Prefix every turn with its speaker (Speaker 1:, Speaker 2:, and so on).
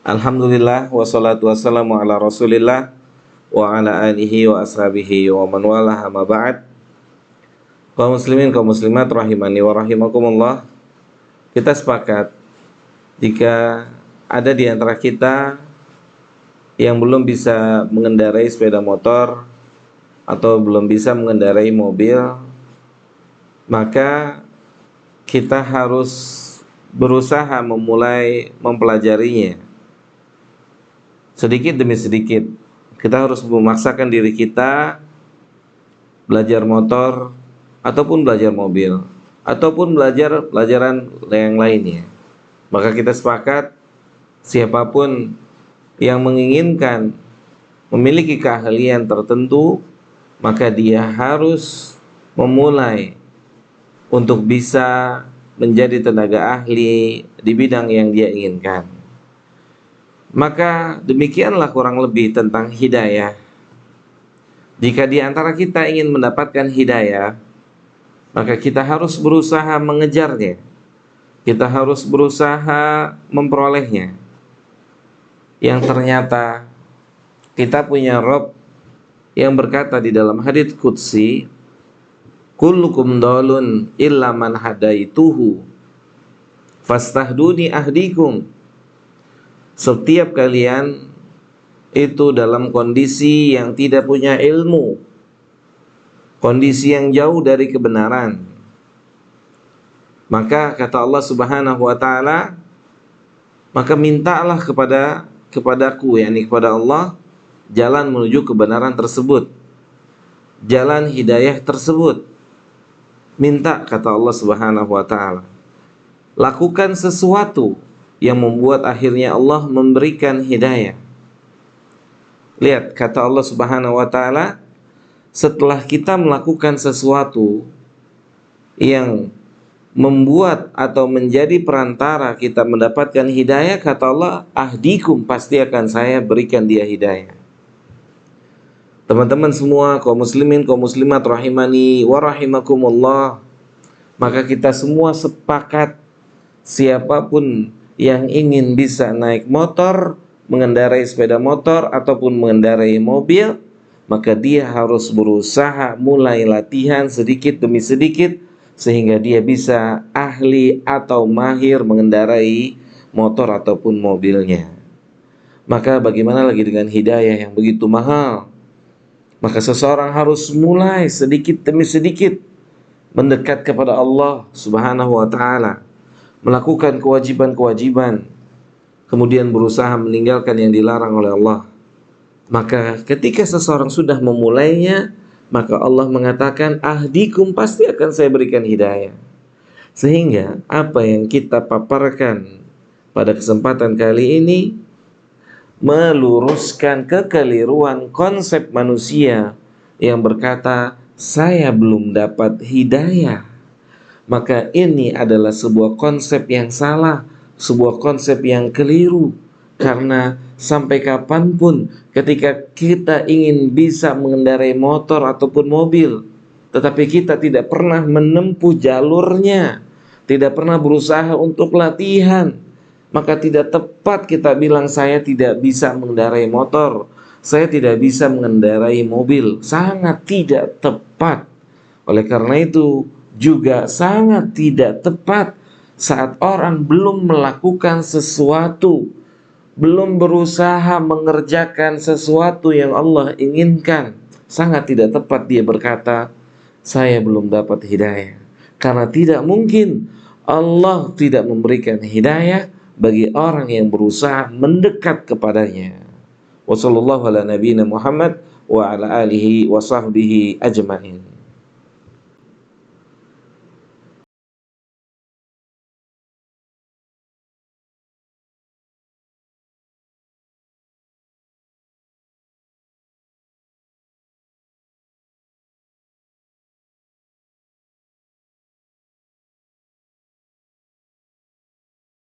Speaker 1: Alhamdulillah wassalatu wassalamu ala Rasulillah wa ala alihi wa ashabihi wa man walah amma ba'd. Kaum muslimin, kaum muslimat rahimani wa rahimakumullah. Kita sepakat jika ada di antara kita yang belum bisa mengendarai sepeda motor atau belum bisa mengendarai mobil, maka kita harus berusaha memulai mempelajarinya. Sedikit demi sedikit kita harus memaksakan diri kita belajar motor ataupun belajar mobil ataupun belajar pelajaran yang lainnya. Maka kita sepakat siapapun yang menginginkan memiliki keahlian tertentu, maka dia harus memulai untuk bisa menjadi tenaga ahli di bidang yang dia inginkan. Maka demikianlah kurang lebih tentang hidayah. Jika di antara kita ingin mendapatkan hidayah, maka kita harus berusaha mengejarnya. Kita harus berusaha memperolehnya. Yang ternyata kita punya Rabb yang berkata di dalam hadits qudsi, kullukum dalun illa man hadaituhu fastahduni ahdikum. Setiap kalian itu dalam kondisi yang tidak punya ilmu, kondisi yang jauh dari kebenaran. Maka kata Allah Subhanahu wa taala, maka mintalah kepadaku, yakni kepada Allah, jalan menuju kebenaran tersebut, jalan hidayah tersebut. Minta, kata Allah Subhanahu wa taala. Lakukan sesuatu yang membuat akhirnya Allah memberikan hidayah. Lihat kata Allah Subhanahu wa taala, setelah kita melakukan sesuatu yang membuat atau menjadi perantara kita mendapatkan hidayah, kata Allah, ahdikum, pasti akan saya berikan dia hidayah. Teman-teman semua, kaum muslimin, kaum muslimat rahimani wa rahimakumullah, maka kita semua sepakat siapapun yang ingin bisa naik motor, mengendarai sepeda motor ataupun mengendarai mobil, maka dia harus berusaha mulai latihan sedikit demi sedikit sehingga dia bisa ahli atau mahir mengendarai motor ataupun mobilnya. Maka bagaimana lagi dengan hidayah yang begitu mahal? Maka seseorang harus mulai sedikit demi sedikit mendekat kepada Allah Subhanahu wa taala, melakukan kewajiban-kewajiban, kemudian berusaha meninggalkan yang dilarang oleh Allah. Maka ketika seseorang sudah memulainya, maka Allah mengatakan, ahdikum, pasti akan saya berikan hidayah. Sehingga apa yang kita paparkan pada kesempatan kali ini meluruskan kekeliruan konsep manusia yang berkata, saya belum dapat hidayah. Maka ini adalah sebuah konsep yang salah, sebuah konsep yang keliru. Karena sampai kapanpun ketika kita ingin bisa mengendarai motor ataupun mobil, tetapi kita tidak pernah menempuh jalurnya, tidak pernah berusaha untuk latihan, maka tidak tepat kita bilang saya tidak bisa mengendarai motor, saya tidak bisa mengendarai mobil. Sangat tidak tepat. Oleh karena itu juga sangat tidak tepat saat orang belum melakukan sesuatu, belum berusaha mengerjakan sesuatu yang Allah inginkan. Sangat tidak tepat dia berkata, saya belum dapat hidayah. Karena tidak mungkin Allah tidak memberikan hidayah bagi orang yang berusaha mendekat kepadanya. Wassallallahu ala nabiyina Muhammad wa ala alihi wa sahbihi ajma'in.